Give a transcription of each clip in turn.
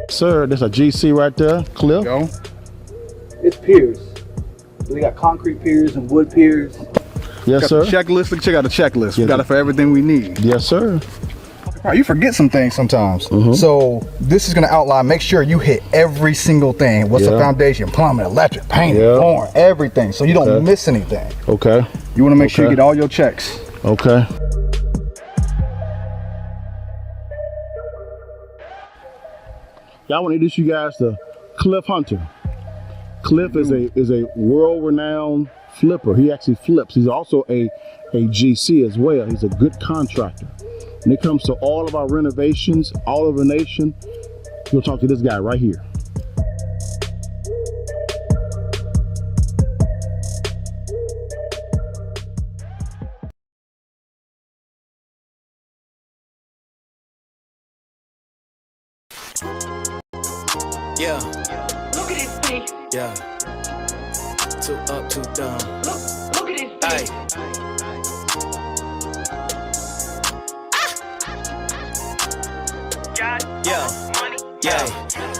Sir, there's a GC right there, Cliff. Go. It's piers. We got concrete piers and wood piers. Yes, Got sir. the checklist. Let's check out the checklist. We Yes, got sir. it for everything we need. Yes, sir. You forget some things sometimes. Mm-hmm. So this is gonna outline, make sure you hit every single thing. What's the Yeah. foundation, plumbing, electric, painting, Yeah. flooring, everything. So you don't Okay. miss anything. Okay. You wanna make sure you Okay. get all your checks. Okay. Y'all want to introduce you guys to Cliff Hunter. Cliff is a world-renowned flipper. He actually flips. He's also a GC as well. He's a good contractor. When it comes to all of our renovations, all over the nation, you'll talk to this guy right here. Yeah, Look at this thing. yeah. Two up, two down. Look at this thing. Hey, Got yeah. money. Yeah,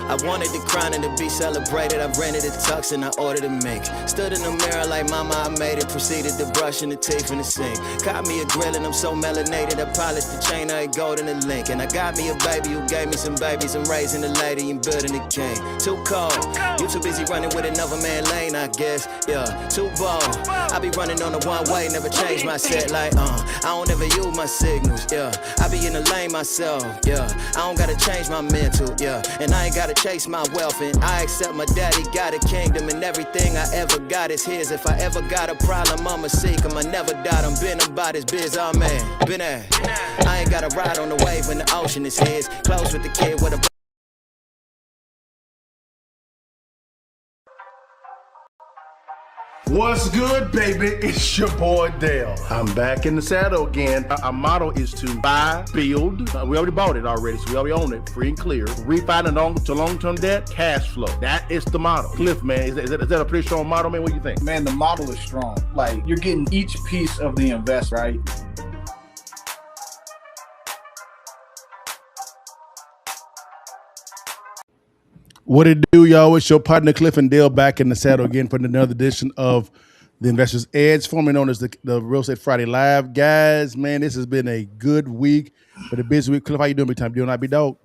I wanted the crown and to be celebrated. I rented a tux and I ordered a mink. Stood in the mirror like mama, I made it. Proceeded to brushing the teeth in the sink. Caught me a grill and I'm so melanated. I polished the chain, I ain't gold in the link. And I got me a baby who gave me some babies. I'm raising a lady and building a king. Too cold, you too busy running with another man lane, I guess. Yeah, too bold. I be running on the one way, never change my set. Like, I don't ever use my signals. Yeah, I be in the lane myself. Yeah, I don't gotta change my mental. Yeah, and I ain't gotta chase my wealth. And I accept my daddy got a kingdom, and everything I ever got is his. If I ever got a problem, I'ma seek him. I never doubt him. Been about his biz, oh man. Been there. I ain't gotta ride on the wave when the ocean is his. Close with the kid with a What's good, baby? It's your boy Dale. I'm back in the saddle again. Our motto is to buy, build. We already bought it already, so we already own it, free and clear. Refinance to long-term debt, cash flow. That is the motto. Cliff, man, is that a pretty strong motto, man? What do you think? Man, the model is strong. Like, you're getting each piece of the invest, right? What it do, y'all? It's your partner Cliff and Dale back in the saddle again for another edition of the Investors Edge, formerly known as the Real Estate Friday Live. Guys, man, this has been a good week, but a busy week. Cliff, how you doing, big time? Doing not be dog?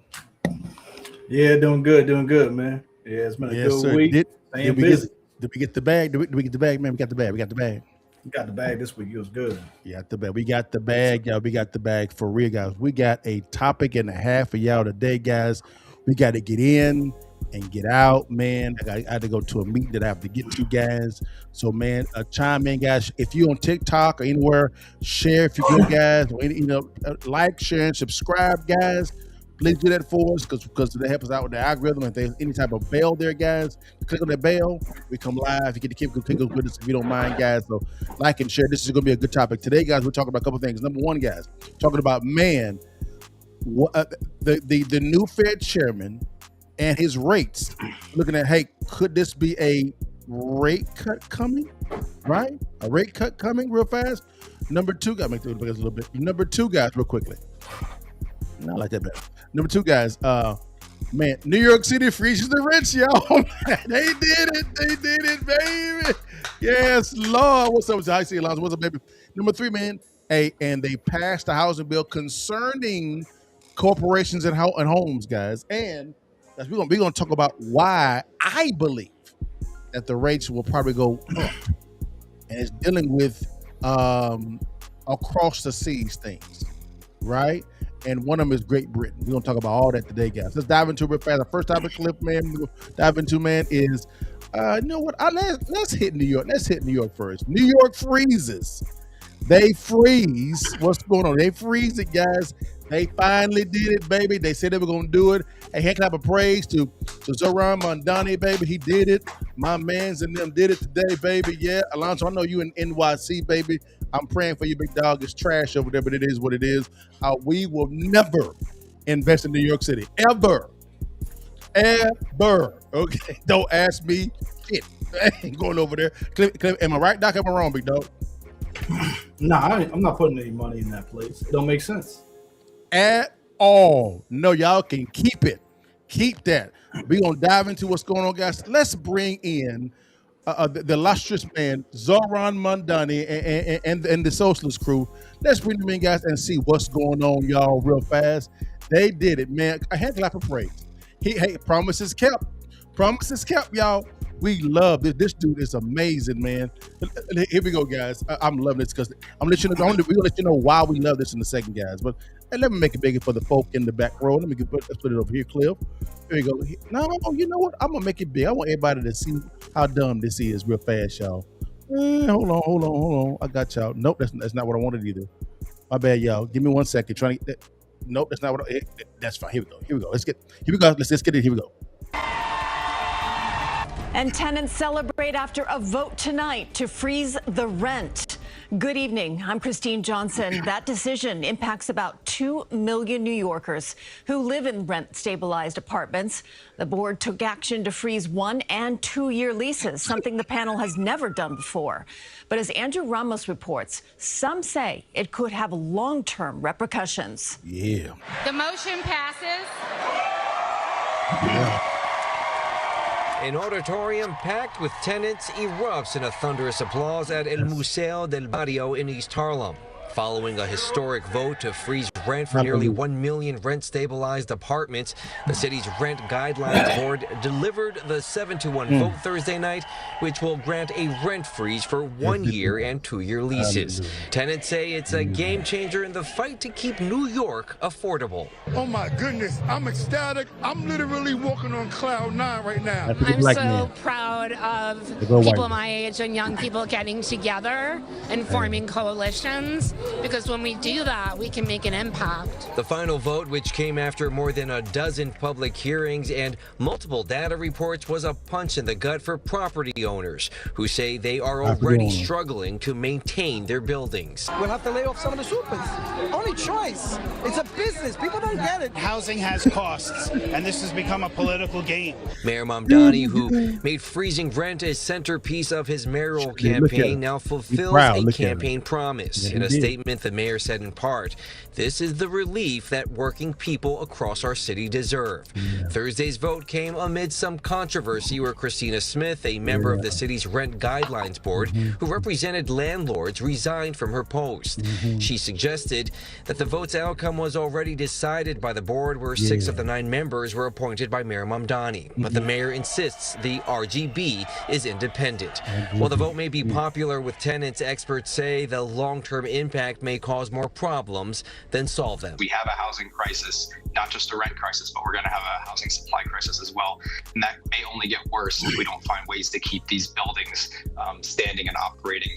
Yeah, doing good, man. Yeah, it's been a good week. Did Staying we busy. Did we get the bag? Did we get the bag, man? We got the bag. We got the bag. We got the bag this week. It was good. Yeah, the bag. We got the bag, y'all. We got the bag for real, guys. We got a topic and a half for y'all today, guys. We got to get in and get out, man. I had to go to a meeting that I have to get to, guys. So, man, chime in, guys. If you're on TikTok or anywhere, share if you good, guys. Like, share, and subscribe, guys. Please do that for us because they help us out with the algorithm. If there's any type of bell there, guys, click on that bell. We come live. You get to click with us if you don't mind, guys. So, like and share. This is going to be a good topic today, guys. We're talking about a couple things. Number one, guys, talking about the new Fed chairman and his rates. Looking at, hey, could this be a rate cut coming? Right? A rate cut coming real fast. Number two, got to make the a little bit. Number two, guys, real quickly. I like that better. Number two, guys. Man, New York City freezes the rich, y'all. They did it, baby. Yes, Lord. What's up, I see Alonzo? What's up, baby? Number three, man. Hey, and they passed the housing bill concerning corporations and homes, guys. And we're gonna talk about why I believe that the rates will probably go up, and it's dealing with across the seas things, right? And one of them is Great Britain. We're gonna talk about all that today, guys. Let's dive into it real fast. The first topic, Cliff, man, we'll dive into, man, is you know what? Let's hit New York. Let's hit New York first. New York freezes. They freeze. What's going on? They freeze it, guys. They finally did it, baby. They said they were going to do it. A hand clap of praise to Zoran Mondani, baby. He did it. My mans and them did it today, baby. Yeah, Alonso, I know you in NYC, baby. I'm praying for you, big dog. It's trash over there, but it is what it is. We will never invest in New York City. Ever. Okay? Don't ask me shit. I ain't going over there. Am I right, Doc? Am I wrong, big dog? Nah, I'm not putting any money in that place. It don't make sense. at all. No, y'all can keep it. Keep that. We're going to dive into what's going on, guys. Let's bring in the illustrious man, Zoran Mondani, and the socialist crew. Let's bring them in, guys, and see what's going on, y'all, real fast. They did it, man. I had to laugh of praise. Hey, promises kept. Promises kept, y'all. We love this. This dude is amazing, man. Here we go, guys. I'm loving this because I'm gonna let you know. We're gonna let you know why we love this in a second, guys. But let me make it bigger for the folk in the back row. Let's put it over here, Cliff. Here we go. No, you know what? I'm gonna make it big. I want everybody to see how dumb this is real fast, y'all. Hold on. I got y'all. Nope, that's not what I wanted either. My bad, y'all. Give me 1 second. Trying to. Nope, that's not what. That's fine. Here we go. Let's get it. Here we go. And tenants celebrate after a vote tonight to freeze the rent. Good evening. I'm Christine Johnson. That decision impacts about 2 million New Yorkers who live in rent-stabilized apartments. The board took action to freeze 1- and 2-year leases, something the panel has never done before. But as Andrew Ramos reports, some say it could have long-term repercussions. Yeah. The motion passes. Yeah. An auditorium packed with tenants erupts in a thunderous applause at El Museo del Barrio in East Harlem. Following a historic vote to freeze rent for nearly 1 million rent-stabilized apartments, the city's Rent Guidelines Board delivered the 7-1 vote Thursday night, which will grant a rent freeze for 1 year and 2-year leases. Tenants say it's a game changer in the fight to keep New York affordable. Oh my goodness, I'm ecstatic. I'm literally walking on cloud 9 right now. I'm so proud of people my age and young people getting together and forming coalitions. Because when we do that, we can make an impact. The final vote, which came after more than a dozen public hearings and multiple data reports, was a punch in the gut for property owners who say they are already struggling to maintain their buildings. We'll have to lay off some of the supers. Only choice. It's a business. People don't get it. Housing has costs, and this has become a political game. Mayor Mamdani, who made freezing rent a centerpiece of his mayoral campaign, now fulfills a campaign promise. In a statement, the mayor said in part, "This is the relief that working people across our city deserve." Thursday's vote came amid some controversy where Christina Smith, a member of the city's Rent Guidelines Board, who represented landlords, resigned from her post. She suggested that the vote's outcome was already decided by the board, where 6 of the 9 members were appointed by Mayor Mamdani. But the mayor insists the RGB is independent. While the vote may be popular with tenants, experts say the long-term impact may cause more problems than solve them. We have a housing crisis, not just a rent crisis, but we're going to have a housing supply crisis as well. And that may only get worse if we don't find ways to keep these buildings standing and operating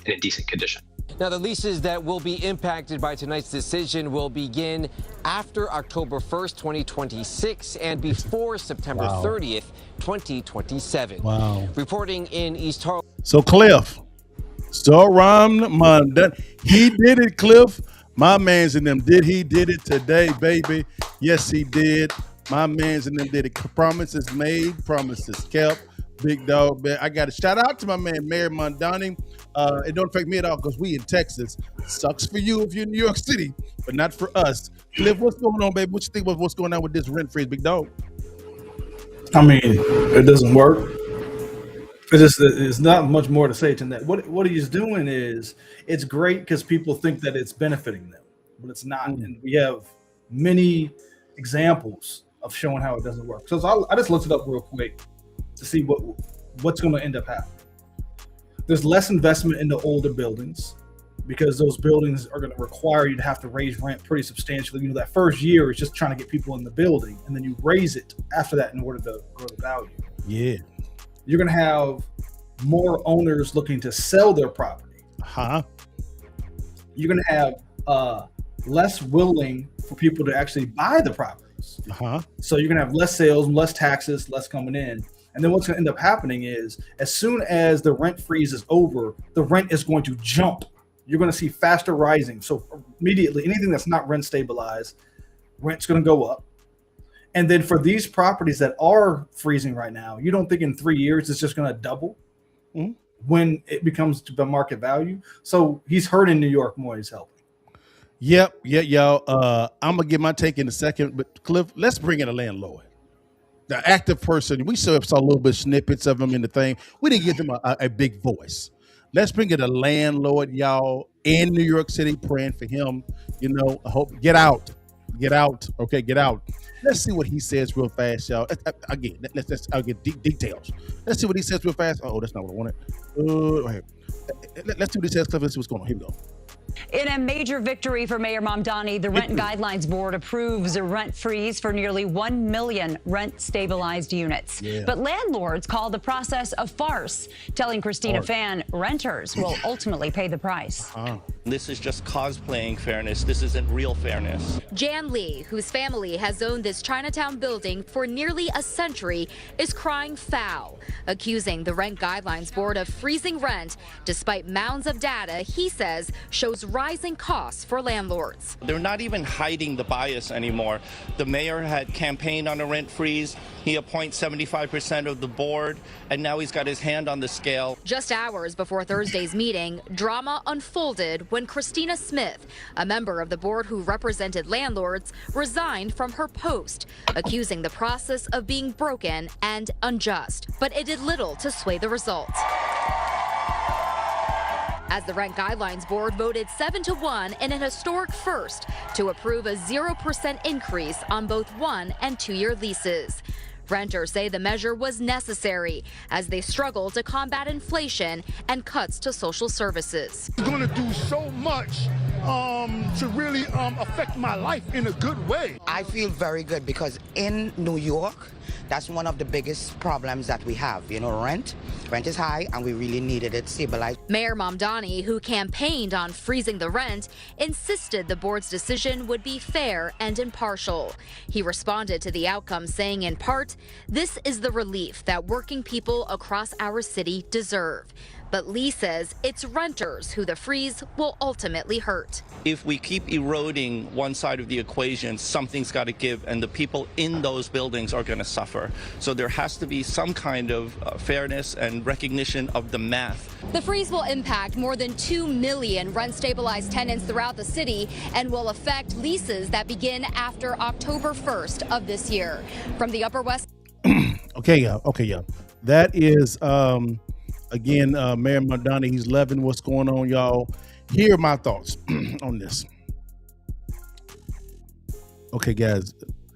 in a decent condition. Now, the leases that will be impacted by tonight's decision will begin after October 1st, 2026 and before September 30th, 2027. Wow. Reporting in East Harlem. So, Cliff, Zoran Mondani, he did it, Cliff. My man's in them did it today, baby. Yes, he did. My man's in them did it. Promises made, promises kept. Big dog, man. I got to shout out to my man, Mayor Mondani. It don't affect me at all because we in Texas. Sucks for you if you're in New York City, but not for us. Cliff, what's going on, baby? What you think about what's going on with this rent freeze, big dog? I mean, it doesn't work. It's not much more to say than that. What he's doing is, it's great because people think that it's benefiting them, but it's not. And we have many examples of showing how it doesn't work. So I just looked it up real quick to see what's going to end up happening. There's less investment in the older buildings because those buildings are going to require you to have to raise rent pretty substantially. You know, that first year is just trying to get people in the building, and then you raise it after that in order to grow the value. Yeah. You're going to have more owners looking to sell their property. You're going to have less willing for people to actually buy the properties. So you're going to have less sales, less taxes, less coming in. And then what's going to end up happening is, as soon as the rent freeze is over, the rent is going to jump. You're going to see faster rising. So immediately, anything that's not rent stabilized, rent's going to go up. And then for these properties that are freezing right now, you don't think in 3 years it's just going to double when it becomes to the market value. So he's hurting New York more, he's helping. Yep, yeah, y'all. I'm gonna get my take in a second, but Cliff, let's bring in a landlord, the active person. We saw a little bit snippets of him in the thing. We didn't give them a big voice. Let's bring in a landlord, y'all, in New York City, praying for him. You know, I hope get out, okay, get out. Let's see what he says real fast, y'all. Again, I'll get details. Let's see what he says real fast. Oh, that's not what I wanted. Let's see what he says, Cliff. Let's see what's going on. Here we go. In a major victory for Mayor Mamdani, the Rent Guidelines Board approves a rent freeze for nearly 1 million rent-stabilized units. Yeah. But landlords call the process a farce, telling Christina Fan renters will ultimately pay the price. This is just cosplaying fairness. This isn't real fairness. Jan Lee, whose family has owned this Chinatown building for nearly a century, is crying foul, accusing the Rent Guidelines Board of freezing rent, despite mounds of data he says shows rising costs for landlords. They're not even hiding the bias anymore. The mayor had campaigned on a rent freeze. He appoints 75% of the board, and now he's got his hand on the scale. Just hours before Thursday's meeting, drama unfolded when Christina Smith, a member of the board who represented landlords, resigned from her post, accusing the process of being broken and unjust. But it did little to sway the result, as the Rent Guidelines Board voted 7-1 in an historic first to approve a 0% increase on both 1- and 2-year leases. Renters say the measure was necessary as they struggle to combat inflation and cuts to social services. It's going to do so much to really affect my life in a good way. I feel very good because in New York, that's one of the biggest problems that we have. You know, rent is high and we really needed it stabilized. Mayor Mamdani, who campaigned on freezing the rent, insisted the board's decision would be fair and impartial. He responded to the outcome saying in part, "This is the relief that working people across our city deserve." But Lee says it's renters who the freeze will ultimately hurt. If we keep eroding one side of the equation, something's got to give, and the people in those buildings are going to suffer. So there has to be some kind of fairness and recognition of the math. The freeze will impact more than 2 million rent-stabilized tenants throughout the city and will affect leases that begin after October 1st of this year. From the Upper West. Okay, yeah. That is, again, Mayor Mamdani, he's loving what's going on, y'all. Here are my thoughts on this. Okay, guys,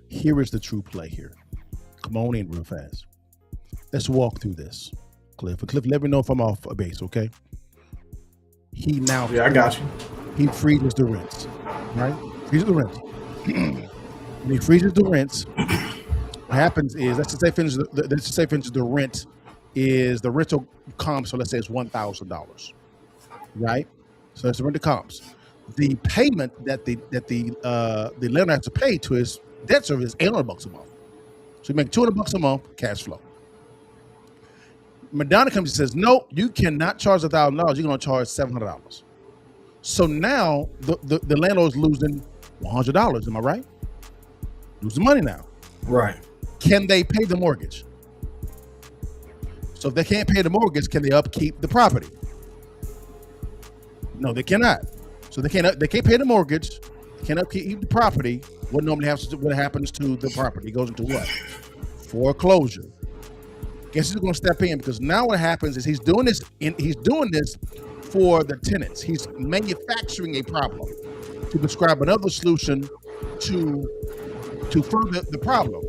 here is the true play here. Come on in real fast. Let's walk through this. Cliff, let me know if I'm off a base, okay? Yeah, I got you. He freezes the rents, right? Freezes the rents. When he freezes the rents, what happens is, let's just say the rent is the rental comp, so let's say it's $1,000, right? So that's the rental comps. The payment that the landlord has to pay to his debt service is $800 a month. So you make $200 a month cash flow. Madonna comes and says, "No, you cannot charge $1,000. You're going to charge $700." So now the landlord's losing $100. Am I right? Losing money now. Right. Can they pay the mortgage? So if they can't pay the mortgage, can they upkeep the property? No, they cannot. So they can't pay the mortgage, can't upkeep the property. What happens to the property? It goes into what? Foreclosure. Guess who's going to step in? Because now what happens is he's doing this for the tenants. He's manufacturing a problem to describe another solution to further the problem.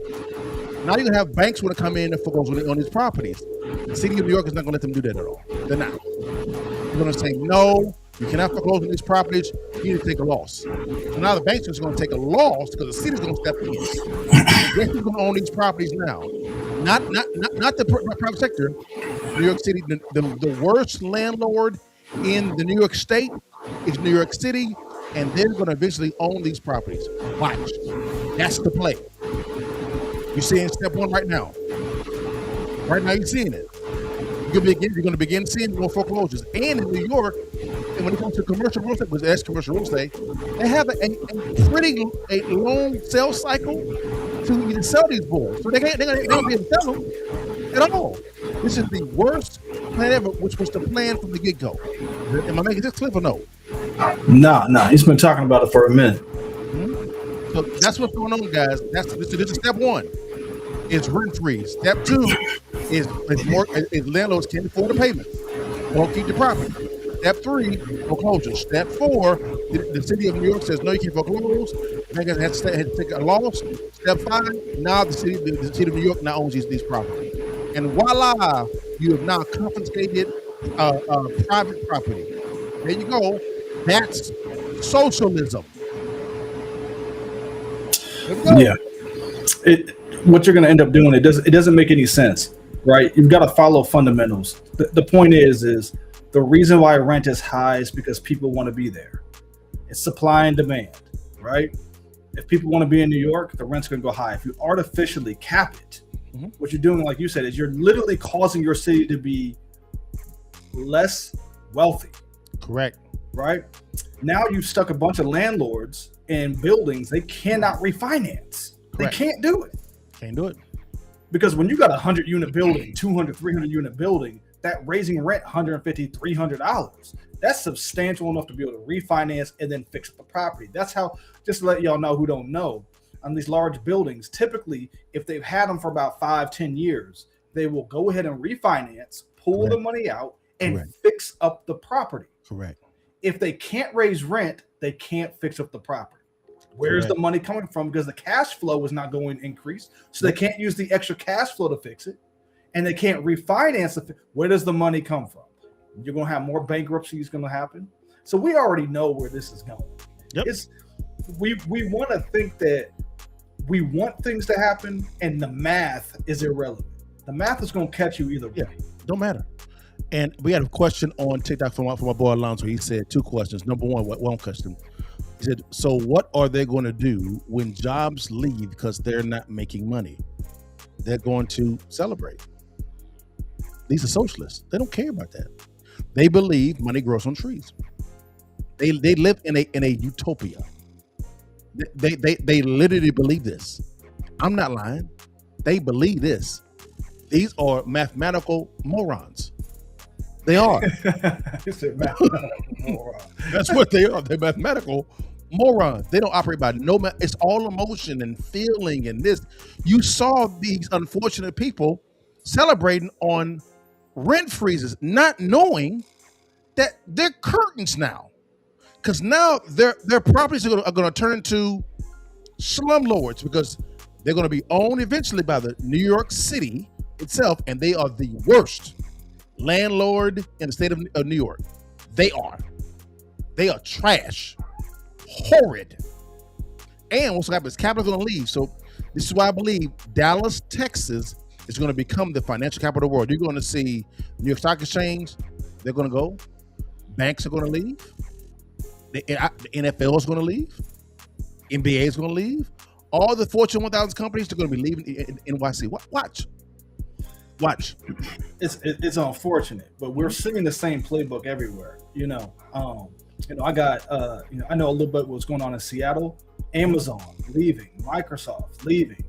Now you're going to have banks want to come in and foreclose on these properties. The city of New York is not going to let them do that at all. They're not. They're going to say, no, you cannot foreclose on these properties. You need to take a loss. So now the banks are going to take a loss because the city's going to step in. Guess who's going to own these properties now? Not the private sector. New York City, the worst landlord in the New York state is New York City, and they're going to eventually own these properties. Watch. That's the play. You're seeing step one right now. Right now, you're seeing it. You're going to begin seeing more foreclosures. And in New York, and when it comes to commercial real estate, because that's commercial real estate, they have a long sales cycle to even sell these boards. So they don't be able to sell them at all. This is the worst plan ever, which was the plan from the get-go. Am I making this clear or no? Nah, he's been talking about it for a minute. Mm-hmm. So that's what's going on, guys. This is step one. It's rent freeze. Step two is landlords can't afford the payments. Won't keep the property. Step three, foreclosure. Step four, the city of New York says no, you can't foreclose. Bank has to take a loss. Step five, now the city of New York now owns these properties. And voila, you have now confiscated private property. There you go. That's socialism. Yeah. What you're going to end up doing, it doesn't make any sense, right? You've got to follow fundamentals. The point is the reason why rent is high is because people want to be there. It's supply and demand, right? If people want to be in New York, the rent's going to go high. If you artificially cap it, what you're doing, like you said, is you're literally causing your city to be less wealthy. Correct. Right? Now you've stuck a bunch of landlords in buildings they cannot refinance. Correct. They can't do it. Can't do it. Because when you got a 100-unit building, 200, 300-unit building, that raising rent $150, $300, that's substantial enough to be able to refinance and then fix the property. That's how, just to let y'all know who don't know, on these large buildings, typically, if they've had them for about 5-10 years, they will go ahead and refinance, pull the money out, and fix up the property. Correct. If they can't raise rent, they can't fix up the property. Where's the money coming from? Because the cash flow is not going to increase. So they can't use the extra cash flow to fix it. And they can't refinance it. Where does the money come from? You're going to have more bankruptcies going to happen. So we already know where this is going. Yep. We want to think that we want things to happen and the math is irrelevant. The math is going to catch you either way. Don't matter. And we had a question on TikTok from my boy Alonzo. He said 2 questions. Number one question. He said, so what are they going to do when jobs leave because they're not making money? They're going to celebrate. These are socialists. They don't care about that. They believe money grows on trees. They live in a utopia. They literally believe this. I'm not lying. They believe this. These are mathematical morons. They are. That's what they are. They're mathematical morons. They don't operate by no math. It's all emotion and feeling and this. You saw these unfortunate people celebrating on rent freezes, not knowing that they're curtains now. Because now their properties are going to turn into slumlords because they're going to be owned eventually by the New York City itself, and they are the worst landlord in the state of New York. They are trash, horrid. And what's going to happen is capital's going to leave. So this is why I believe Dallas, Texas is going to become the financial capital of the world. You're going to see New York Stock Exchange, they're going to go. Banks are going to leave. The NFL is going to leave. NBA is going to leave. All the Fortune 1000 companies are going to be leaving in NYC. Watch. It's unfortunate, but we're seeing the same playbook everywhere. I got I know a little bit what's going on in Seattle. Amazon leaving, Microsoft leaving,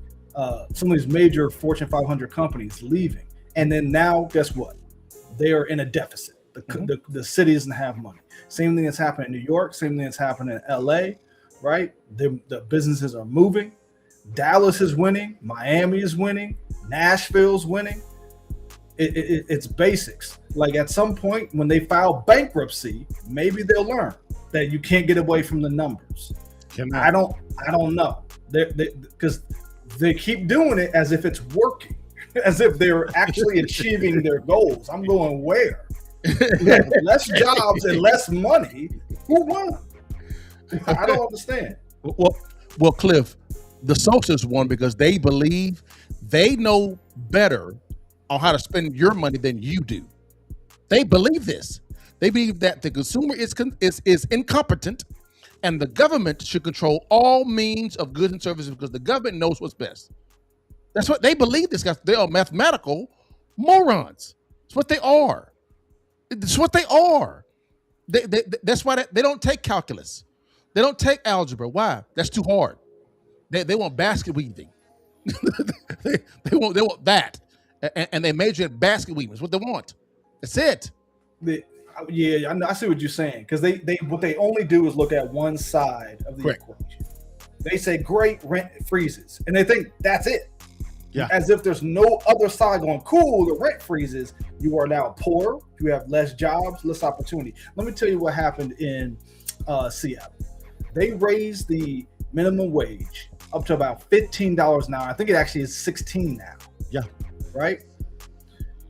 some of these major Fortune 500 companies leaving, and then now guess what? They are in a deficit. The city doesn't have money. Same thing that's happening in New York. Same thing that's happening in LA. Right? The businesses are moving. Dallas is winning. Miami is winning. Nashville's winning. It's basics. Like at some point when they file bankruptcy, maybe they'll learn that you can't get away from the numbers. I don't know. Because they keep doing it as if it's working, as if they're actually achieving their goals. I'm going where? Less jobs and less money. Who won? I don't understand. Well, Cliff, the socialists won because they believe they know better on how to spend your money than you do. They believe this. They believe that the consumer is incompetent and the government should control all means of goods and services because the government knows what's best. That's what they believe. This guys, they are mathematical morons. It's what they are. It's what they are. That's why they don't take calculus. They don't take algebra. Why? That's too hard. They want basket weaving. they want that, and they major in basket weaving. That's what they want. That's it. Yeah, I see what you're saying, because they what they only do is look at one side of the equation. They say great, rent freezes, and they think that's it. Yeah. As if there's no other side going, cool, the rent freezes. You are now poor. You have less jobs, less opportunity. Let me tell you what happened in Seattle. They raised the minimum wage up to about $15 an hour. I think it actually is 16 now. Yeah. Right?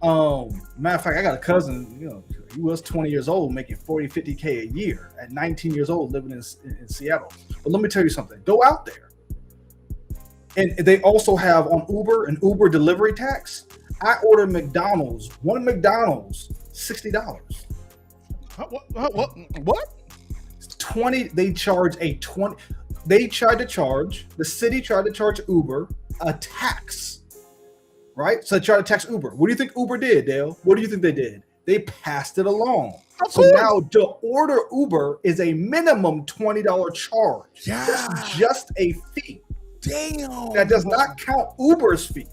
Matter of fact, I got a cousin, he was 20 years old making 40, 50K a year at 19 years old living in Seattle. But let me tell you something. Go out there. And they also have on Uber an Uber delivery tax. I ordered one McDonald's, $60. What? 20. They charge the city tried to charge Uber a tax. Right? So they tried to tax Uber. What do you think Uber did, Dale? What do you think they did? They passed it along. So now to order Uber is a minimum $20 charge. Yeah. That's just a fee. Damn. That does not count Uber's fee.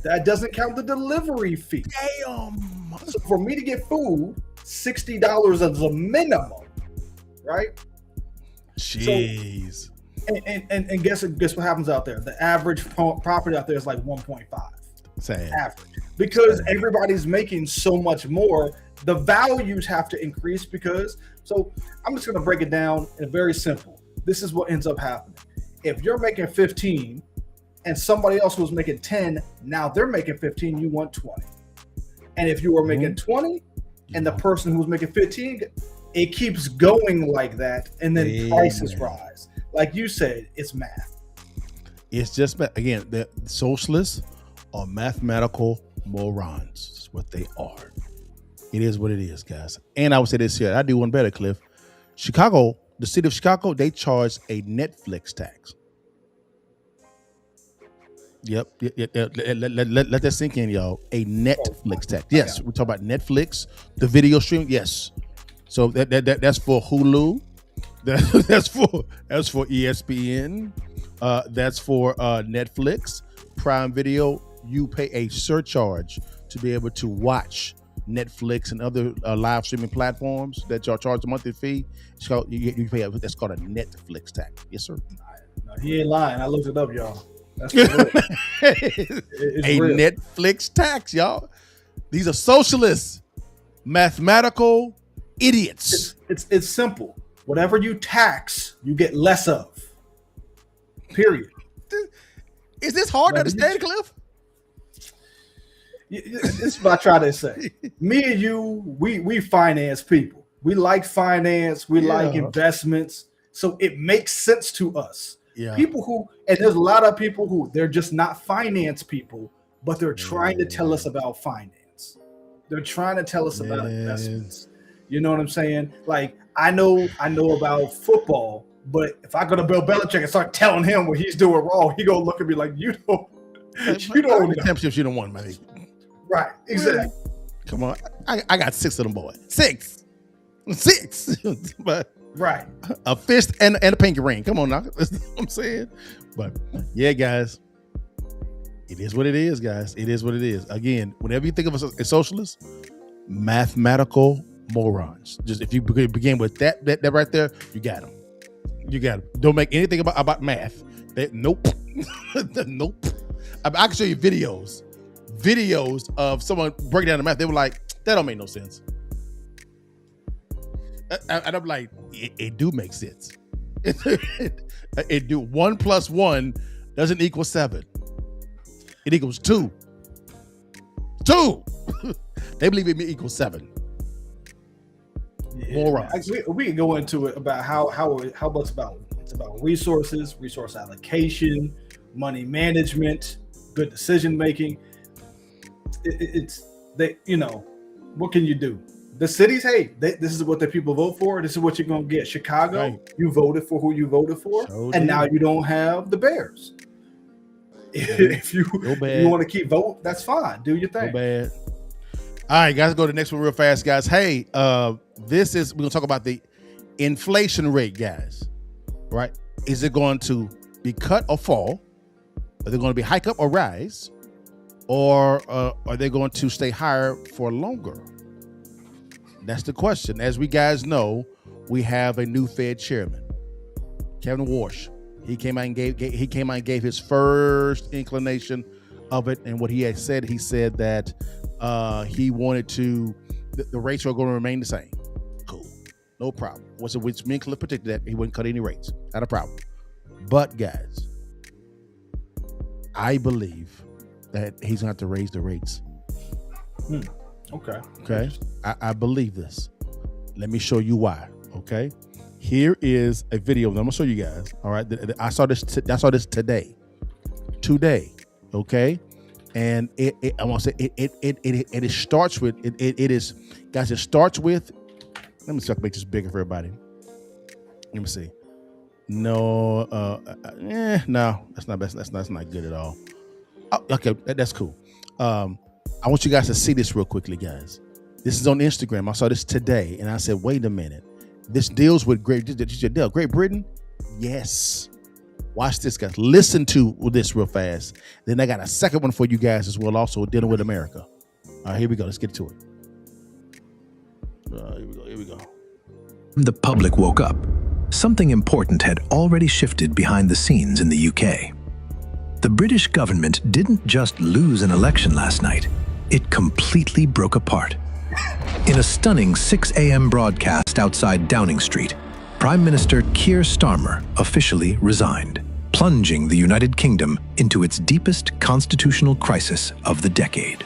That doesn't count the delivery fee. Damn. So for me to get food, $60 is a minimum. Right? Jeez. So, and guess what happens out there? The average property out there is like 1.5. Sad. Average. Because everybody's making so much more, the values have to increase so I'm just going to break it down in very simple. This is what ends up happening. If you're making 15 and somebody else was making 10, now they're making 15, you want 20. And if you were making 20 and the person who's making 15, it keeps going like that, and then prices rise. Like you said, it's math. It's just, again, the socialists are mathematical morons. That's what they are. It is what it is, guys. And I would say this here. I do one better, Cliff. Chicago, the city of Chicago, they charge a Netflix tax. Yep. Let that sink in, y'all. A Netflix tax. Yes, we talk about Netflix, the video stream. Yes. So that's for Hulu. That's for ESPN. That's for Netflix, Prime Video. You pay a surcharge to be able to watch Netflix and other live streaming platforms that y'all charge a monthly fee. It's called, you pay that's called a Netflix tax. Yes, sir. No, he ain't lying. I looked it up, y'all. That's a real. Netflix tax, y'all. These are socialists, mathematical idiots. It's simple. Whatever you tax, you get less of. Period. Is this hard to understand, Cliff? This is what I try to say. Me and you, we finance people. We like finance. We like investments. So it makes sense to us. Yeah. And there's a lot of people who they're just not finance people, but they're trying to tell us about finance. They're trying to tell us about investments. You know what I'm saying? Like I know about football, but if I go to Bill Belichick and start telling him what he's doing wrong, he gonna look at me like you don't know. Championships you don't want, man. Right, exactly. Come on, I got 6 of them, boy. 6, but right, a fist and a pinky ring. Come on now, that's what I'm saying. But yeah, guys, it is what it is, guys. It is what it is. Again, whenever you think of a socialist, mathematical morons. Just if you begin with that right there, you got them. You got them. Don't make anything about math. Nope. Nope. I can show you videos of someone breaking down the math. They were like, that don't make no sense. And I'm like, it do make sense. It do. 1 + 1 doesn't equal 7. It equals 2. 2. They believe it equals 7. Morons. We can go into it about how much about it's about resources, resource allocation, money management, good decision making. What can you do? The cities, this is what the people vote for. This is what you're gonna get. Chicago, right. You voted for who you voted for, and now you don't have the Bears. If you want to keep voting, that's fine. Do your thing. No bad. All right, guys, go to the next one real fast, guys. Hey, we're gonna talk about the inflation rate, guys. Right? Is it going to be cut or fall? Are they going to be hike up or rise? Or are they going to stay higher for longer? That's the question. As we guys know, we have a new Fed chairman, Kevin Warsh. He came out and gave his first inclination of it, and what he had said, he said that he wanted to the rates are going to remain the same. Cool, no problem. Which me and Cliff predicted that he wouldn't cut any rates. Not a problem. But guys, I believe that he's going to have to raise the rates. Okay. I believe this. Let me show you why. Okay. Here is a video that I'm gonna show you guys. All right. I saw this today. Okay. And I want to say it starts with it starts with. Let me see if I can make this bigger for everybody. Let me see. No, that's not best. That's not good at all. Oh, okay, that's cool. I want you guys to see this real quickly, guys. This is on Instagram. I saw this today, and I said, "Wait a minute. This deals with Great Britain." Yes. Watch this, guys. Listen to this real fast. Then I got a second one for you guys as well, also dealing with America. All right, here we go. Let's get to it. Here we go. The public woke up. Something important had already shifted behind the scenes in the UK. The British government didn't just lose an election last night, it completely broke apart. In a stunning 6 a.m. broadcast outside Downing Street, Prime Minister Keir Starmer officially resigned, plunging the United Kingdom into its deepest constitutional crisis of the decade.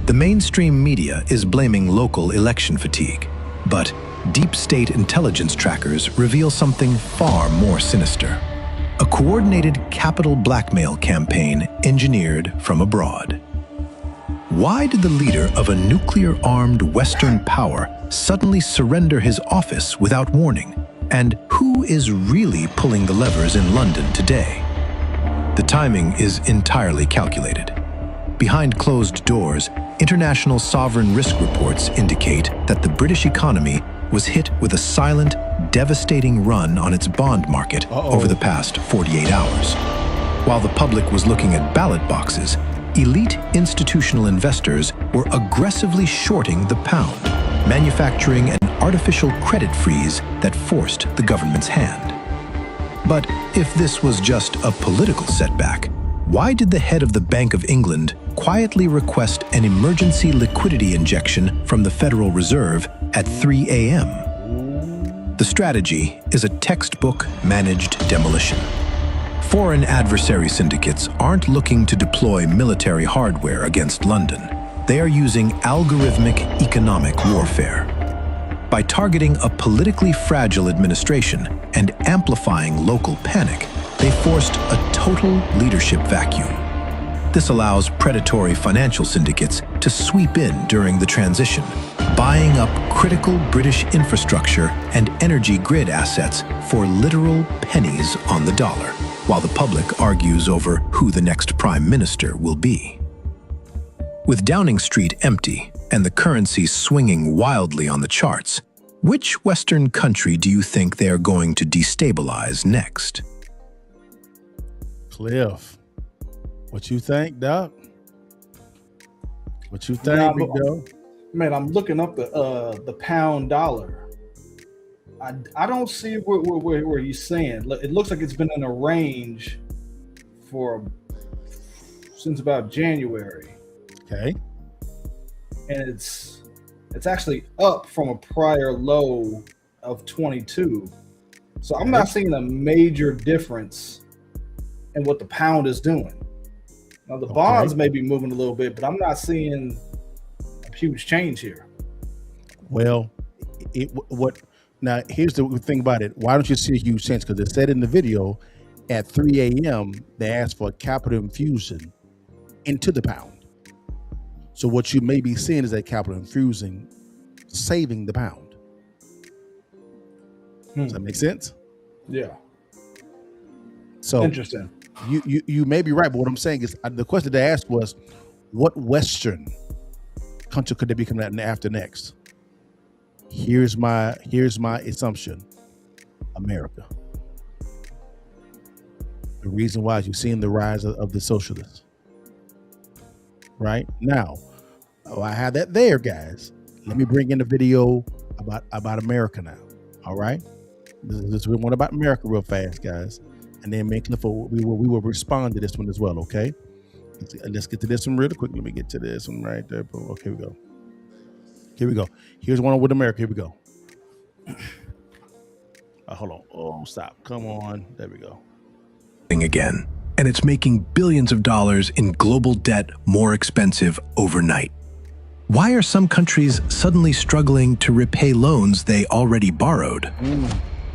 The mainstream media is blaming local election fatigue, but deep state intelligence trackers reveal something far more sinister. A coordinated capital blackmail campaign engineered from abroad. Why did the leader of a nuclear-armed Western power suddenly surrender his office without warning? And who is really pulling the levers in London today? The timing is entirely calculated. Behind closed doors, international sovereign risk reports indicate that the British economy was hit with a silent, devastating run on its bond market over the past 48 hours. While the public was looking at ballot boxes, elite institutional investors were aggressively shorting the pound, manufacturing an artificial credit freeze that forced the government's hand. But if this was just a political setback, why did the head of the Bank of England quietly request an emergency liquidity injection from the Federal Reserve at 3 a.m.? The strategy is a textbook managed demolition. Foreign adversary syndicates aren't looking to deploy military hardware against London. They are using algorithmic economic warfare. By targeting a politically fragile administration and amplifying local panic, they forced a total leadership vacuum. This allows predatory financial syndicates to sweep in during the transition, buying up critical British infrastructure and energy grid assets for literal pennies on the dollar, while the public argues over who the next prime minister will be. With Downing Street empty and the currency swinging wildly on the charts, which Western country do you think they are going to destabilize next? Cliff, what you think, Doc? What you think, Big Dog? Man, I'm looking up the pound dollar. I don't see where he's saying. It looks like it's been in a range since about January. Okay. And it's actually up from a prior low of 22. So I'm not seeing a major difference in what the pound is doing. Now the bonds may be moving a little bit, but I'm not seeing a huge change here. Well, now here's the thing about it. Why don't you see a huge change? Because it said in the video at 3 a.m. they asked for a capital infusion into the pound. So what you may be seeing is that capital infusing saving the pound. Does that make sense? Yeah. So interesting. You may be right, but what I'm saying is the question they asked was, what Western country could they be coming after next? Here's my assumption: America. The reason why is you're seeing the rise of the socialists. Right now, I have that there, guys. let me bring in the video about America now. All right, this is one about America real fast, guys, and then me and Clifford, we will respond to this one as well. Okay, let's get to this one really quick. Let me get to this one right there. Okay, here we go. Here's one with America. Here we go. Hold on. Oh, stop. Come on. There we go. Again, and it's making billions of dollars in global debt more expensive overnight. Why are some countries suddenly struggling to repay loans they already borrowed?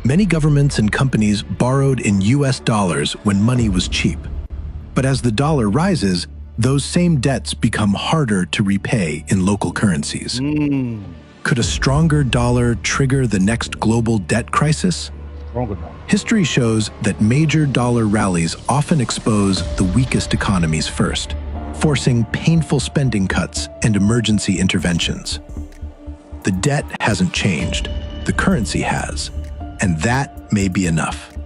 Many governments and companies borrowed in US dollars when money was cheap. But as the dollar rises, those same debts become harder to repay in local currencies. Could a stronger dollar trigger the next global debt crisis? History shows that major dollar rallies often expose the weakest economies first, forcing painful spending cuts and emergency interventions. The debt hasn't changed, the currency has, and that may be enough.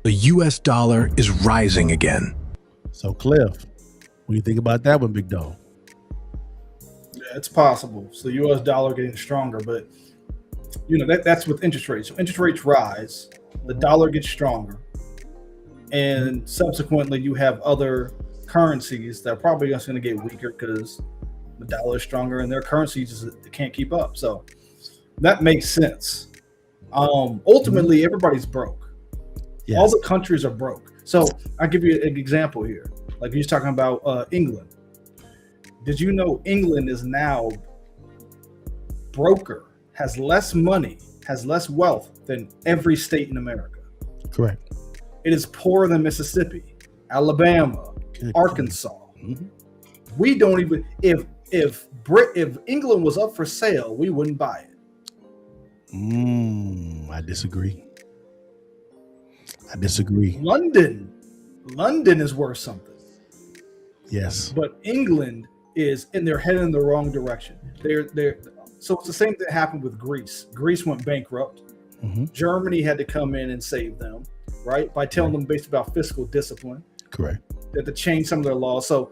The US dollar is rising again. So Cliff, what do you think about that one, big dog? Yeah, it's possible. So the US dollar getting stronger, but that's with interest rates. So interest rates rise, the dollar gets stronger, and subsequently you have other currencies that are probably just going to get weaker because the dollar is stronger and their currencies just can't keep up. So that makes sense. Ultimately, everybody's broke. Yes. All the countries are broke. So I'll give you an example here. Like you're talking about England. Did you know England is now broker, has less money, has less wealth than every state in America? Correct. It is poorer than Mississippi, Alabama, Arkansas. We don't even, if England was up for sale, we wouldn't buy it. I disagree. London is worth something. Yes. But England they're heading in the wrong direction. So it's the same thing that happened with Greece. Greece went bankrupt. Germany had to come in and save them, right? By telling them based about fiscal discipline. Correct. That to change some of their laws. So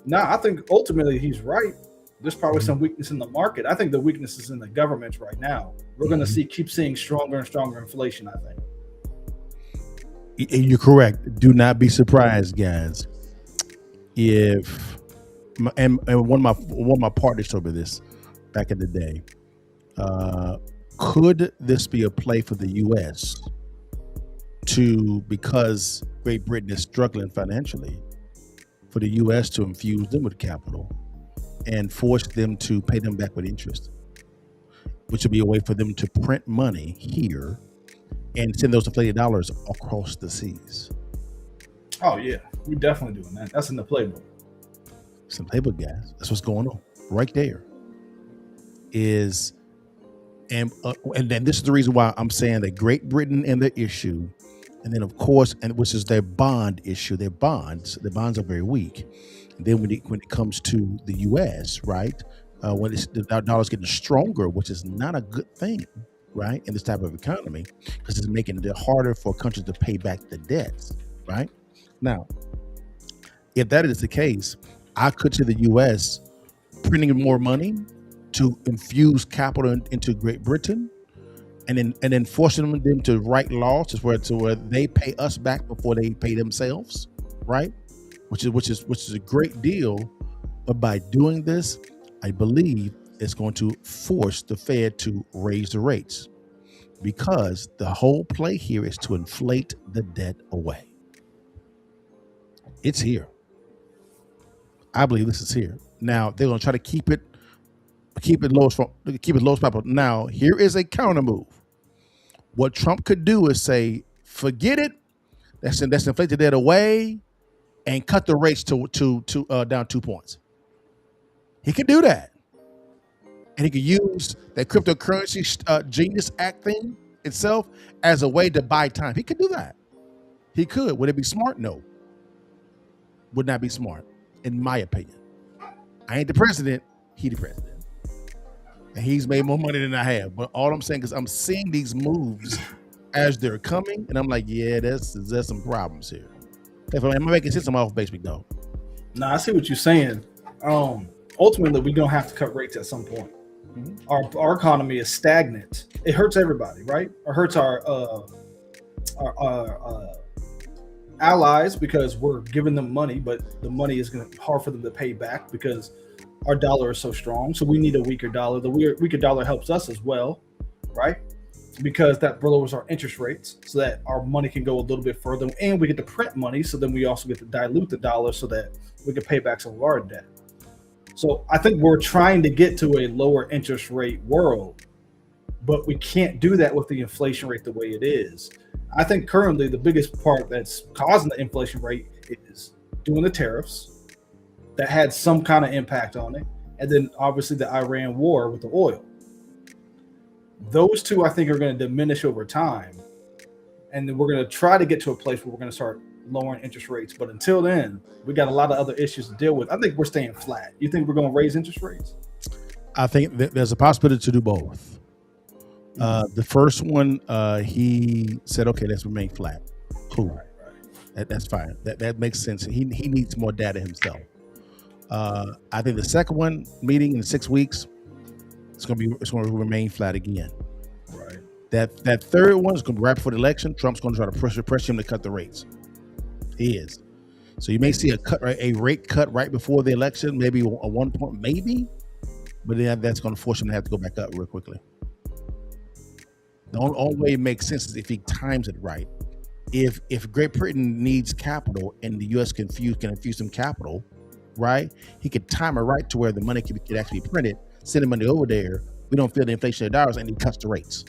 now I think ultimately he's right. There's probably some weakness in the market. I think the weakness is in the governments right now. We're going to keep seeing stronger and stronger inflation, I think. You're correct. Do not be surprised, guys, if and one of my partners told me this back in the day. Could this be a play for the U.S. because Great Britain is struggling financially, for the U.S. to infuse them with capital and force them to pay them back with interest, which would be a way for them to print money here and send those inflated dollars across the seas? Oh yeah, we're definitely doing that. That's in the playbook. It's in the playbook, guys. That's what's going on right there. And then this is the reason why I'm saying that Great Britain and their issue, and then of course, and which is their bond issue, their bonds are very weak. And then when it comes to the U.S., right, when the dollar's getting stronger, which is not a good thing, right, in this type of economy, because it's making it harder for countries to pay back the debts, right? Now, if that is the case, I could see the U.S. printing more money to infuse capital into Great Britain, and then forcing them to write laws to where they pay us back before they pay themselves, right? Which is a great deal. But by doing this, I believe it's going to force the Fed to raise the rates, because the whole play here is to inflate the debt away. It's here. I believe this is here. Now they're going to try to keep it low as possible. Now here is a counter move. What Trump could do is say, forget it. Let's inflate the debt away and cut the rates to down 2 points. He could do that, and he could use that cryptocurrency Genius Act thing itself as a way to buy time. He could do that. He could. Would it be smart? No. Would not be smart, in my opinion. I ain't the president. He the president. And he's made more money than I have. But all I'm saying is I'm seeing these moves as they're coming, and I'm like, yeah, there's some problems here. Am I making sense? I'm off base, big dog. No, I see what you're saying. ultimately we're gonna have to cut rates at some point. Our economy is stagnant. It hurts everybody, right? It hurts our allies because we're giving them money, but the money is going to be hard for them to pay back because our dollar is so strong. So we need a weaker dollar. The weaker dollar helps us as well, right? Because that lowers our interest rates so that our money can go a little bit further, and we get to print money. So then we also get to dilute the dollar so that we can pay back some of our debt. So I think we're trying to get to a lower interest rate world, but we can't do that with the inflation rate the way it is. I think currently the biggest part that's causing the inflation rate is doing the tariffs that had some kind of impact on it. And then obviously the Iran war with the oil. Those two, I think, are going to diminish over time. And then we're going to try to get to a place where we're going to start lowering interest rates. But until then, we got a lot of other issues to deal with. I think we're staying flat. You think we're going to raise interest rates? I think there's a possibility to do both. The first one, he said, okay, let's remain flat. Cool. That's fine. That makes sense. He needs more data himself. I think the second one, meeting in 6 weeks, it's going to remain flat again. Right. That third one is going to be right before the election. Trump's going to try to pressure him to cut the rates. He is. So you may see a rate cut right before the election, maybe a 1 point, maybe, but then that's going to force him to have to go back up real quickly. The only way it makes sense is if he times it right. If Great Britain needs capital and the U.S. can infuse some capital, right? He could time it right to where the money could actually be printed, send the money over there. We don't feel the inflation of dollars, and he cuts the rates.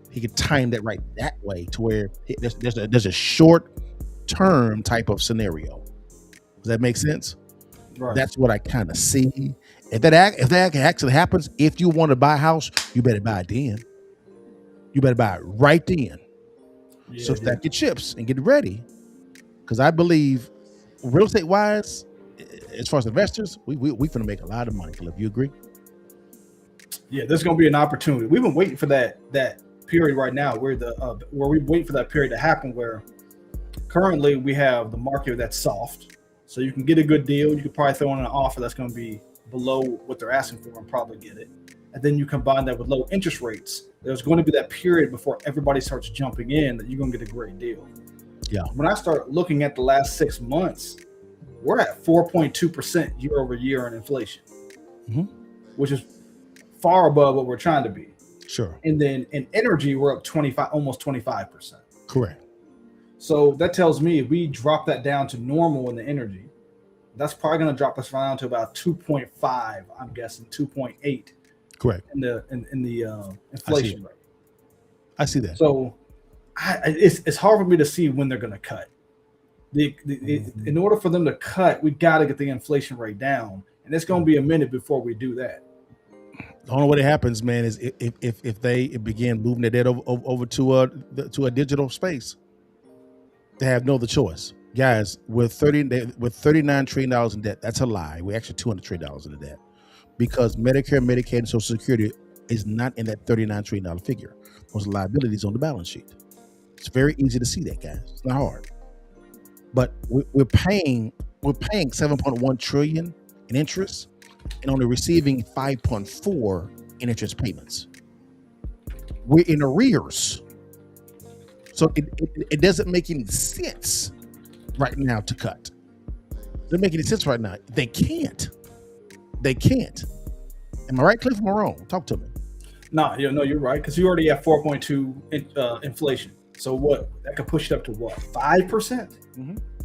He could time that right that way to where there's a short-term type of scenario. Does that make sense? Right. That's what I kind of see. If that actually happens, if you want to buy a house, you better buy it then. You better buy it right then. Yeah, So stack your chips and get ready. Because I believe, real estate wise, as far as investors, we finna make a lot of money. Philip, you agree? Yeah, there's going to be an opportunity. We've been waiting for that period right now, where we wait for that period to happen. Where currently we have the market that's soft, so you can get a good deal. You could probably throw in an offer that's going to be below what they're asking for and probably get it. And then you combine that with low interest rates. There's going to be that period before everybody starts jumping in that you're going to get a great deal. Yeah. When I start looking at the last 6 months, we're at 4.2% year over year in inflation, which is far above what we're trying to be. Sure. And then in energy, we're up almost 25%. Correct. So that tells me if we drop that down to normal in the energy, that's probably going to drop us down to about 2.5. I'm guessing 2.8. Correct. In the inflation rate. I see that. So it's hard for me to see when they're going to cut. In order for them to cut, we got to get the inflation rate down, and it's going to be a minute before we do that. The only way that happens, man, is if they begin moving their debt over to a digital space. They have no other choice, guys. With $39 trillion in debt, that's a lie. We're actually $200 trillion in debt. Because Medicare, Medicaid, and Social Security is not in that $39 trillion figure. Those liabilities on the balance sheet. It's very easy to see that, guys. It's not hard. But we're paying 7.1 trillion in interest and only receiving 5.4 in interest payments. We're in arrears. So it doesn't make any sense right now to cut. It doesn't make any sense right now. They can't. Am I right, Cliff? Am I wrong? Talk to me. No, you're right, because you already have 4.2 inflation. So what? That could push it up to what? 5%?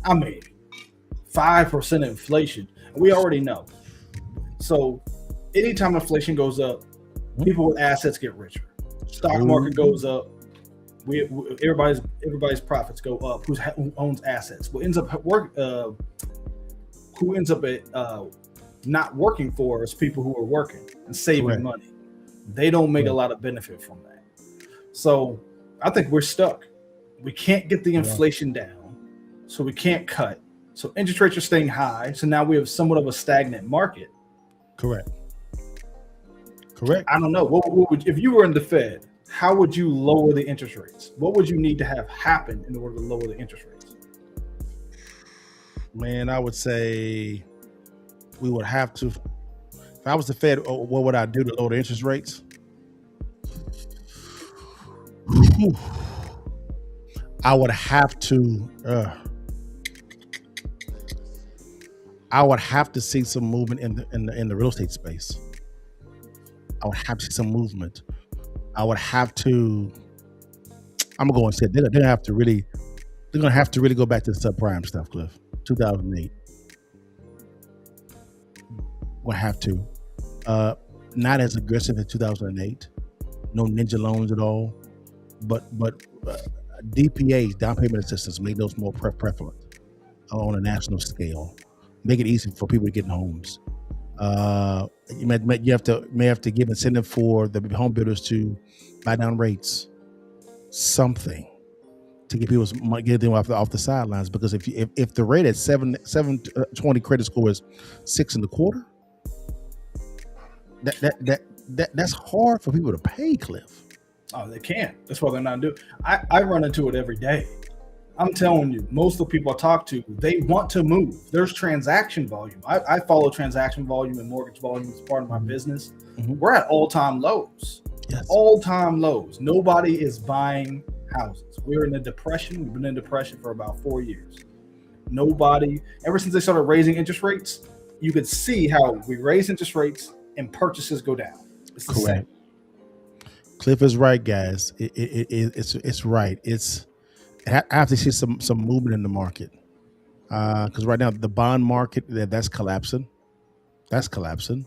I mean, 5% inflation. We already know. So anytime inflation goes up, people with assets get richer. Stock market goes up. Everybody's profits go up. Who owns assets? Who ends up not working for us, people who are working and saving money. They don't make a lot of benefit from that. So I think we're stuck. We can't get the inflation down, so we can't cut. So interest rates are staying high. So now we have somewhat of a stagnant market. Correct. I don't know. What would, if you were in the Fed, how would you lower the interest rates? What would you need to have happen in order to lower the interest rates? Man, I would say we would have to. If I was the Fed, what would I do to lower the interest rates? Whew. I would have to. I would have to see some movement in the real estate space. I would have to see some movement. I would have to. I'm gonna go and say they're gonna have to really go back to the subprime stuff, Cliff. 2008. We'll have to. Not as aggressive as 2008. No ninja loans at all. But DPAs, down payment assistance, make those more prevalent on a national scale. Make it easy for people to get in homes. You may have to give incentive for the home builders to buy down rates. Something to get them off the sidelines, because if the rate at 720 credit score is 6.25, that's hard for people to pay, Cliff. Oh, they can't. That's why they're not doing. I run into it every day. I'm telling you, most of the people I talk to, they want to move. There's transaction volume. I follow transaction volume and mortgage volume as part of my business. Mm-hmm. We're at all-time lows. Yes. All-time lows. Nobody is buying houses. We're in a depression. We've been in depression for about 4 years. Nobody, ever since they started raising interest rates, you could see how we raise interest rates and purchases go down. It's the same. Cliff is right, guys. It's right. I have to see some movement in the market, because right now the bond market that's collapsing. That's collapsing.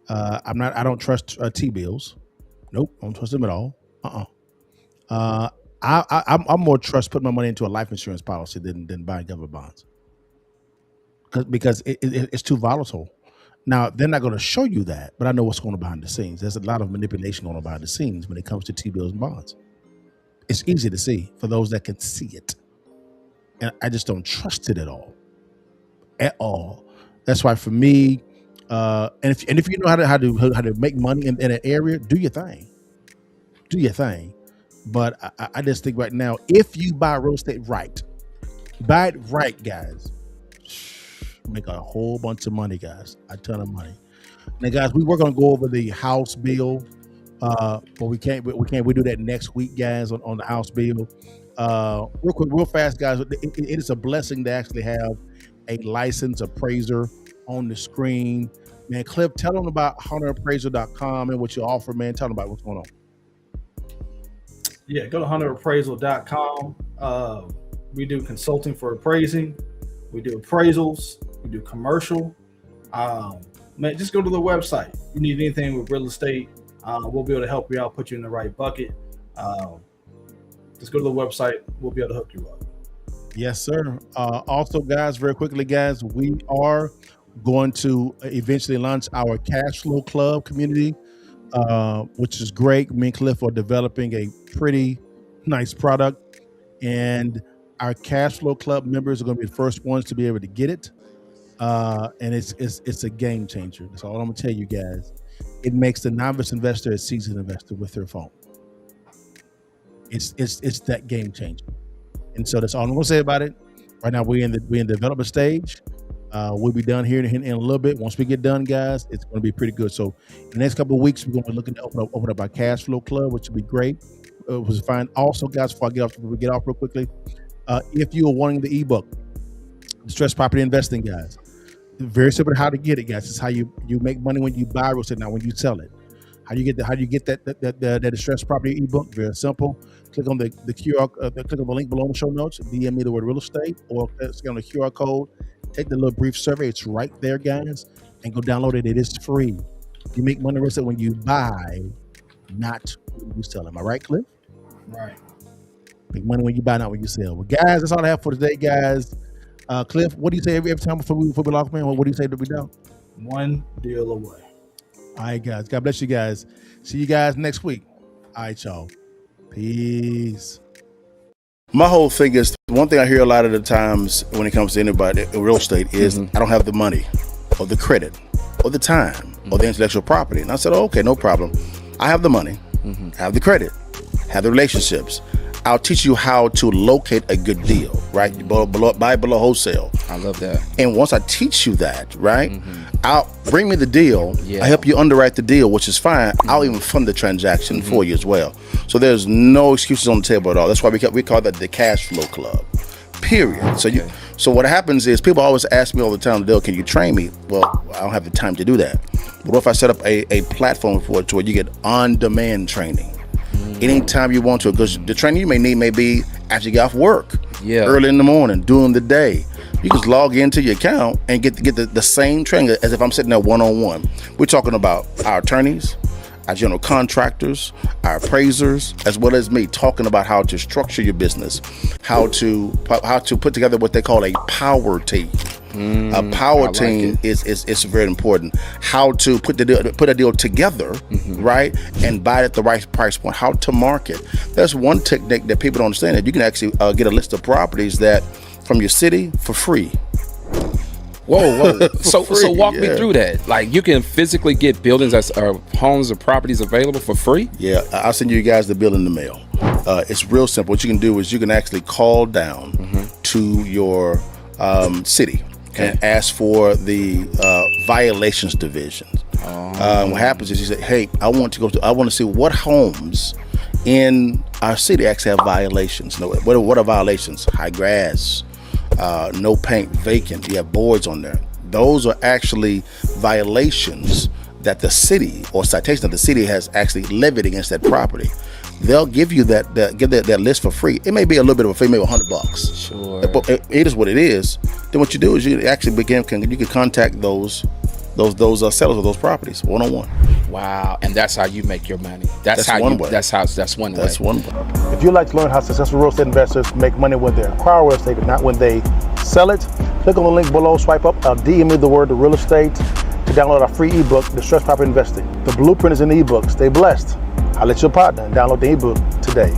I don't trust T-bills. Nope, I don't trust them at all. I'm more trust putting my money into a life insurance policy than buying government bonds, because it's too volatile. Now, they're not going to show you that, but I know what's going on behind the scenes. There's a lot of manipulation going on behind the scenes when it comes to T-bills and bonds. It's easy to see for those that can see it. And I just don't trust it at all. At all. That's why for me, and if you know how to make money in an area, do your thing. Do your thing. But I just think right now, if you buy real estate right, buy it right, guys. Make a whole bunch of money, guys. A ton of money. Now, guys, we were going to go over the House bill, but we can't. We do that next week, guys, on the House bill. Real quick, real fast, guys. It is a blessing to actually have a licensed appraiser on the screen. Man, Cliff, tell them about homeownerappraisal.com and what you offer, man. Tell them about what's going on. Yeah, go to homeownerappraisal.com. We do consulting for appraising. We do appraisals. We do commercial. Man, just go to the website. If you need anything with real estate, we'll be able to help you out, put you in the right bucket. Just go to the website. We'll be able to hook you up. Yes, sir. Also, guys, very quickly, guys, we are going to eventually launch our cash flow club community, which is great. Me and Cliff are developing a pretty nice product, and our cash flow club members are going to be the first ones to be able to get it. And it's a game changer. That's all I'm gonna tell you guys. It makes the novice investor a seasoned investor with their phone. It's that game changer. And so that's all I'm gonna say about it. Right now we're in the development stage. We'll be done here in a little bit. Once we get done, guys, it's gonna be pretty good. So in the next couple of weeks, we're gonna be looking to open up our cash flow club, which will be great. It was fine. Also, guys, before we get off real quickly, if you are wanting the ebook, Distressed Property Investing, guys, very simple how to get it, guys. It's how you make money when you buy real estate, not when you sell it. How do you get that Distressed Property ebook? Very simple. Click on the QR, click on the link below in the show notes. DM me the word real estate, or click on the QR code. Take the little brief survey. It's right there, guys, and go download it. It is free. You make money real estate when you buy, not when you sell. Am I right, Cliff? Right. Make money when you buy, not when you sell. Well, guys, that's all I have for today, guys. Cliff, what do you say every time before we lock in? What do you say that we do? One deal away. All right, guys. God bless you guys. See you guys next week. All right, y'all. Peace. My whole thing is, one thing I hear a lot of the times when it comes to anybody in real estate is, I don't have the money or the credit or the time or the intellectual property. And I said, okay, no problem. I have the money, I have the credit, have the relationships, I'll teach you how to locate a good deal, right? Buy below wholesale. I love that. And once I teach you that, right, I'll bring me the deal. I help you underwrite the deal, which is fine. I'll even fund the transaction for you as well. So there's no excuses on the table at all. That's why we call that the cash flow club. Period. So what happens is people always ask me all the time, Dale, can you train me? Well, I don't have the time to do that. But what if I set up a platform for it to where you get on-demand training? Anytime you want to, because the training you may need may be after you get off work, early in the morning, during the day. You just log into your account and get the same training as if I'm sitting there one-on-one. We're talking about our attorneys, our general contractors, our appraisers, as well as me, talking about how to structure your business, how to put together what they call a power team. A power team is very important. How to put a deal together, right, and buy it at the right price point. How to market. That's one technique that people don't understand. That you can actually get a list of properties that from your city for free. Whoa. So walk me through that. Like, you can physically get buildings or homes or properties available for free? Yeah, I'll send you guys the bill in the mail. It's real simple. What you can do is you can actually call down to your city and ask for the violations division. What happens is you say, hey, I want to see what homes in our city actually have violations. What are violations? High grass, no paint, vacant. You have boards on there. Those are actually violations that the city or citation that the city has actually levied against that property. They'll give you that list for free. It may be a little bit of a fee, maybe $100. Sure. But it is what it is. Then what you do is you actually you can contact those sellers of those properties one-on-one. Wow, and that's how you make your money. That's one way. That's one way. If you'd like to learn how successful real estate investors make money when they acquire real estate and not when they sell it, click on the link below, swipe up, DM me the word real estate to download our free ebook, Distressed Property Investing. The blueprint is in the ebook. Stay blessed. I'll let your partner and download the ebook today.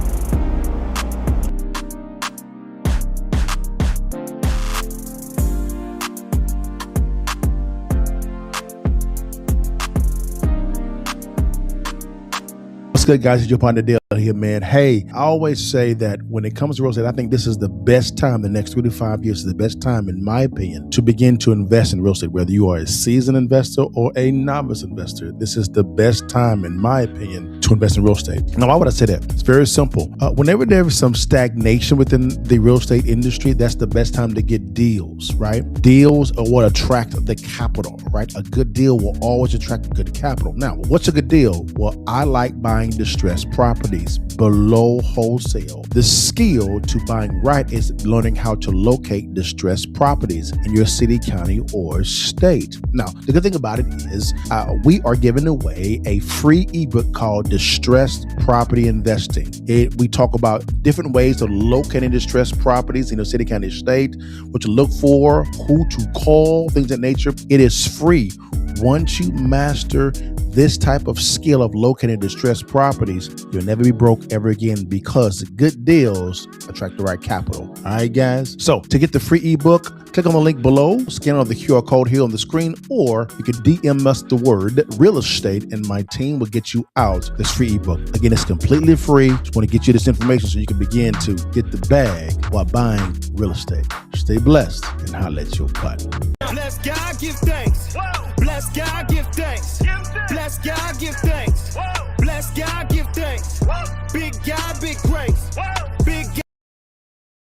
What's good, guys? It's your partner Dale here, man. Hey, I always say that when it comes to real estate, I think this is the best time, the next 3 to 5 years is the best time, in my opinion, to begin to invest in real estate, whether you are a seasoned investor or a novice investor. This is the best time, in my opinion, to invest in real estate. Now, why would I say that? It's very simple. Whenever there is some stagnation within the real estate industry, that's the best time to get deals, right? Deals are what attract the capital, right? A good deal will always attract good capital. Now, what's a good deal? Well, I like buying distressed properties below wholesale. The skill to buying right is learning how to locate distressed properties in your city, county, or state. Now, the good thing about it is we are giving away a free ebook called Distressed Property Investing. We talk about different ways of locating distressed properties in your city, county, state, what to look for, who to call, things of that nature. It is free. Once you master this type of skill of locating distressed properties, you'll never be broke ever again, because good deals attract the right capital. All right, guys? So to get the free ebook, click on the link below, scan on the QR code here on the screen, or you can DM us the word real estate and my team will get you out this free ebook. Again, it's completely free. Just want to get you this information so you can begin to get the bag while buying real estate. Stay blessed and holla at your partner. Bless God, give thanks. Bless God, give thanks. Bless God, give thanks. Bless God, give thanks. Big God, big grace.